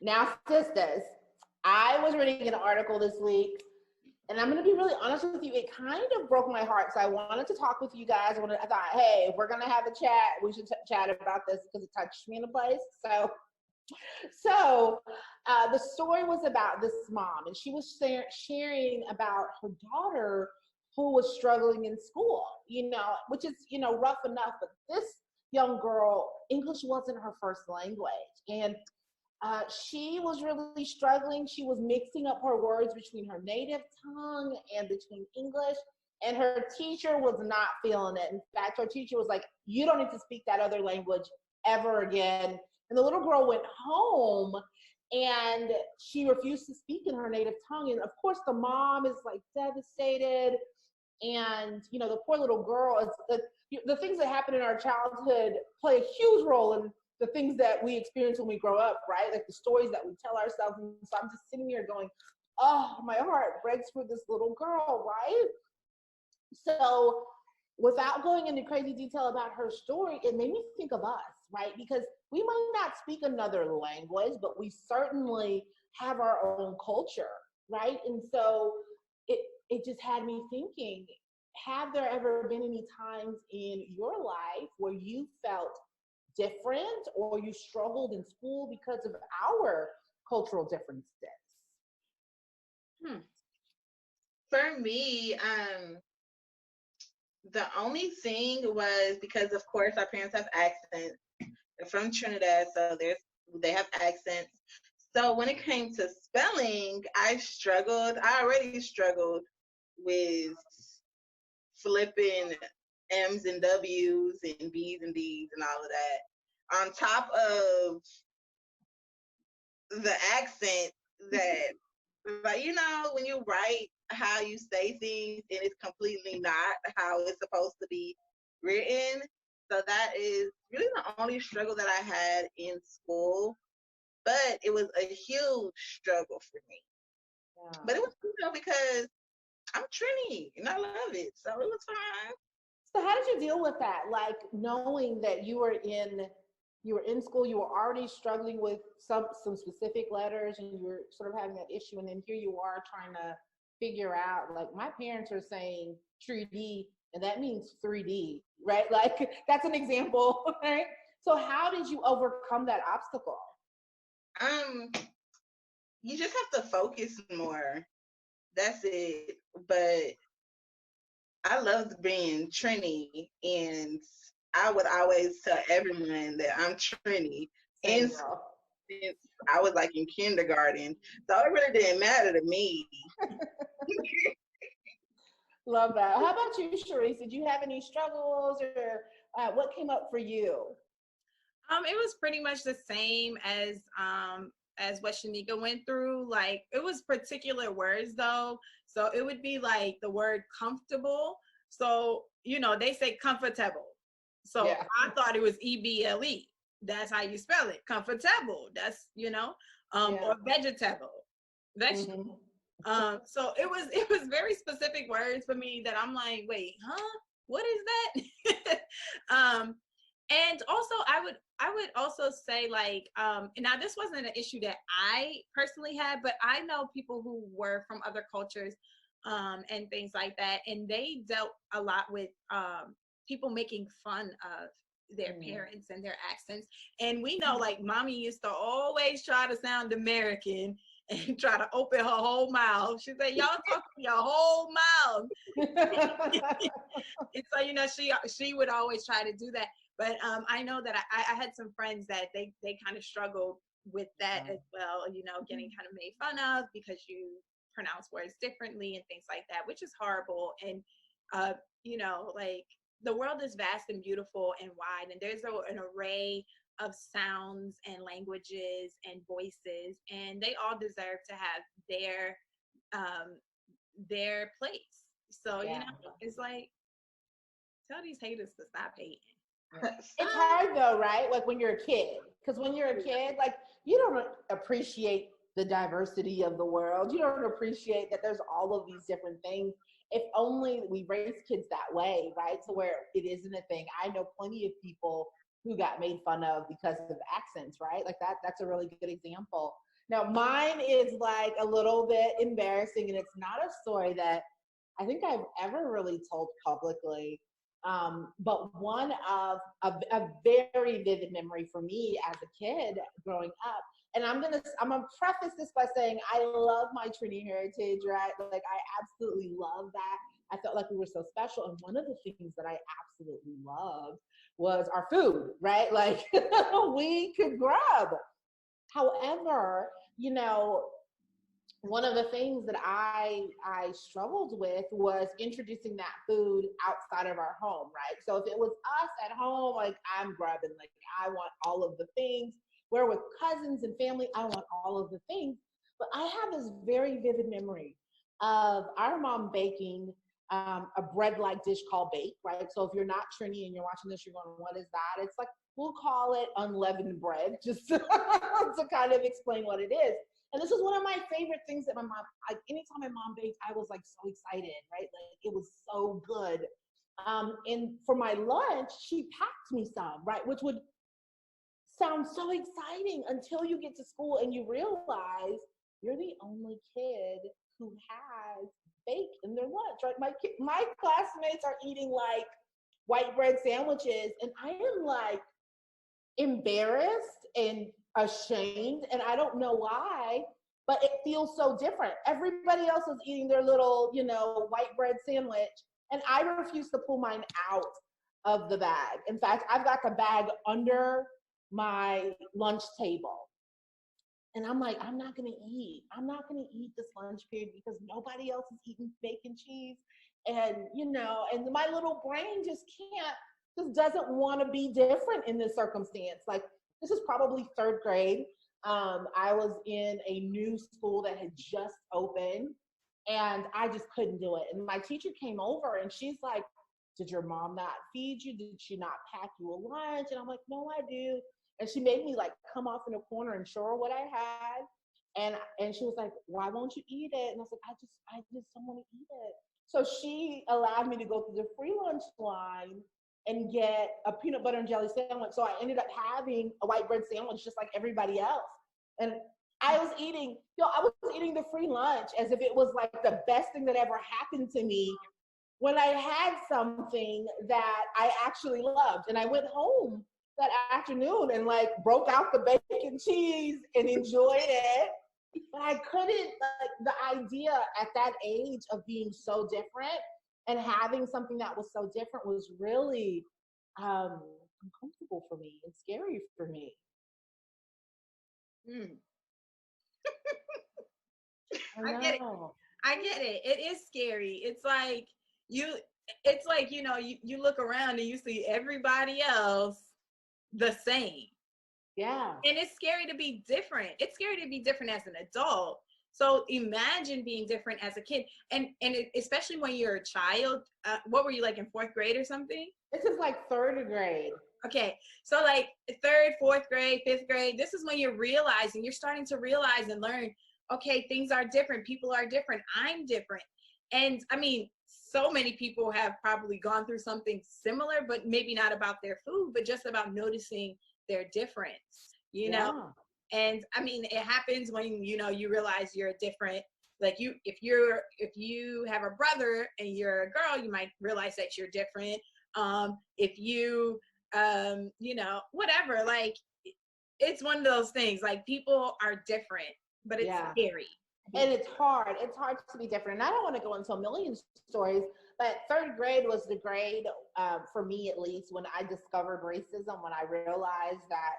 Now, sisters, I was reading an article this week, and I'm going to be really honest with you. It kind of broke my heart. So I wanted to talk with you guys. I thought, hey, if we're going to have a chat, we should chat about this because it touched me in a place. So the story was about this mom, and she was sharing about her daughter who was struggling in school, which is, rough enough. But this young girl, English wasn't her first language. And she was really struggling. She was mixing up her words between her native tongue and between English. And her teacher was not feeling it. In fact, her teacher was like, you don't need to speak that other language ever again. And the little girl went home and she refused to speak in her native tongue. And of course, the mom is like devastated. And, the poor little girl is the things that happen in our childhood play a huge role in the things that we experience when we grow up, right? Like the stories that we tell ourselves. And so I'm just sitting here going, oh, my heart breaks for this little girl, right? So without going into crazy detail about her story, it made me think of us, right? Because we might not speak another language, but we certainly have our own culture, right? And so it just had me thinking, have there ever been any times in your life where you felt different or you struggled in school because of our cultural differences? For me, the only thing was because, of course, our parents have accents. They're from Trinidad, so they have accents. So when it came to spelling, I already struggled with flipping M's and W's and B's and D's and all of that. On top of the accent that, like, when you write how you say things and it's completely not how it's supposed to be written. So that is really the only struggle that I had in school. But it was a huge struggle for me. Yeah. But it was because I'm Trini and I love it. So it was fine. So how did you deal with that? Like knowing that you were in school, you were already struggling with some specific letters and you were sort of having that issue. And then here you are trying to figure out, like, my parents are saying 3D and that means 3D, right? Like that's an example, right? So how did you overcome that obstacle? You just have to focus more. That's it. But I loved being Trini, and I would always tell everyone that I'm Trini. And I was like in kindergarten, so it really didn't matter to me. Love that. How about you, Sharice? Did you have any struggles, or what came up for you? It was pretty much the same as what Shanika went through. Like, it was particular words though. So it would be like the word comfortable. So, they say comfortable. So yeah. I thought it was EBLE. That's how you spell it. Comfortable. That's, or vegetable. Vegetable. Mm-hmm. So it was very specific words for me that I'm like, wait, huh? What is that? And also I would also say, like, now this wasn't an issue that I personally had, but I know people who were from other cultures and things like that, and they dealt a lot with people making fun of their parents and their accents. And we know, like, mommy used to always try to sound American and try to open her whole mouth. She said, y'all talk with your whole mouth. And so, she would always try to do that. But I know that I had some friends that they kind of struggled with that as well, getting kind of made fun of because you pronounce words differently and things like that, which is horrible. And, like, the world is vast and beautiful and wide, and there's an array of sounds and languages and voices, and they all deserve to have their place. So, it's like, tell these haters to stop hating. It's hard though, right? Like when you're a kid, because when you're a kid, like, you don't appreciate the diversity of the world. You don't appreciate that there's all of these different things. If only we raise kids that way, right? So where it isn't a thing. I know plenty of people who got made fun of because of accents, right? Like that's a really good example. Now mine is like a little bit embarrassing, and it's not a story that I think I've ever really told publicly. But one of a very vivid memory for me as a kid growing up. And I'm gonna preface this by saying I love my Trini heritage, right? Like I absolutely love that. I felt like we were so special. And one of the things that I absolutely loved was our food, right? Like we could grub. However, you know, one of the things that I struggled with was introducing that food outside of our home, right? So if it was us at home, like I'm grabbing, like I want all of the things. Where with cousins and family, I want all of the things. But I have this very vivid memory of our mom baking a bread-like dish called bake, right? So if you're not Trini and you're watching this, you're going, what is that? It's like, we'll call it unleavened bread, just to kind of explain what it is. And this is one of my favorite things that my mom, like anytime my mom baked, I was like so excited, right? Like it was so good. And for my lunch, she packed me some, right? Which would sound so exciting until you get to school and you realize you're the only kid who has bake in their lunch, right? My classmates are eating like white bread sandwiches, and I am like embarrassed and ashamed, and I don't know why, but it feels so different. Everybody else is eating their little, you know, white bread sandwich, and I refuse to pull mine out of the bag. In fact, I've got the bag under my lunch table. And I'm like, I'm not gonna eat. I'm not gonna eat this lunch period because nobody else is eating bacon cheese. And, you know, and my little brain just doesn't want to be different in this circumstance. Like, this is probably third grade. I was in a new school that had just opened, and I just couldn't do it. And my teacher came over and she's like, did your mom not feed you? Did she not pack you a lunch? And I'm like, no, I do. And she made me like come off in a corner and show her what I had. And she was like, why won't you eat it? And I was like, I just don't want to eat it. So she allowed me to go through the free lunch line and get a peanut butter and jelly sandwich. So I ended up having a white bread sandwich just like everybody else. And I was eating the free lunch as if it was like the best thing that ever happened to me when I had something that I actually loved. And I went home that afternoon and like broke out the bacon cheese and enjoyed it. But I couldn't, like the idea at that age of being so different and having something that was so different was really uncomfortable for me and scary for me. I get it. I get it. It is scary. It's like you look around and you see everybody else the same. Yeah. And it's scary to be different. It's scary to be different as an adult. So imagine being different as a kid. And especially when you're a child. What were you, like in fourth grade or something? This is like third grade. Okay. So like third, fourth grade, fifth grade, this is when you're starting to realize and learn, okay, things are different. People are different. I'm different. And I mean, so many people have probably gone through something similar, but maybe not about their food, but just about noticing their difference, you know? And I mean, it happens when, you know, you realize you're different. Like if you have a brother and you're a girl, you might realize that you're different. If you, you know, whatever, like it's one of those things, like people are different, but it's scary. And it's hard to be different. And I don't want to go into a million stories, but third grade was the grade, for me at least, when I discovered racism, when I realized that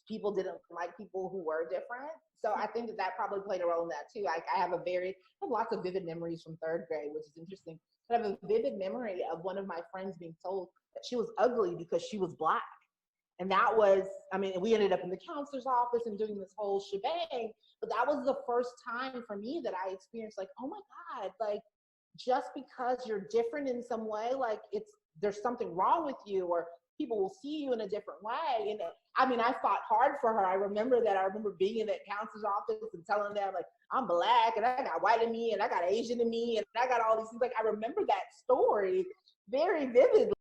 people didn't like people who were different. So I think that probably played a role in that too. Like I have lots of vivid memories from third grade, which is interesting. But I have a vivid memory of one of my friends being told that she was ugly because she was Black. And that was, I mean, we ended up in the counselor's office and doing this whole shebang. But that was the first time for me that I experienced like, oh my God, like just because you're different in some way, like there's something wrong with you, or people will see you in a different way. And I mean, I fought hard for her. I remember being in that counselor's office and telling them like, I'm Black and I got white in me and I got Asian in me and I got all these things. Like I remember that story very vividly.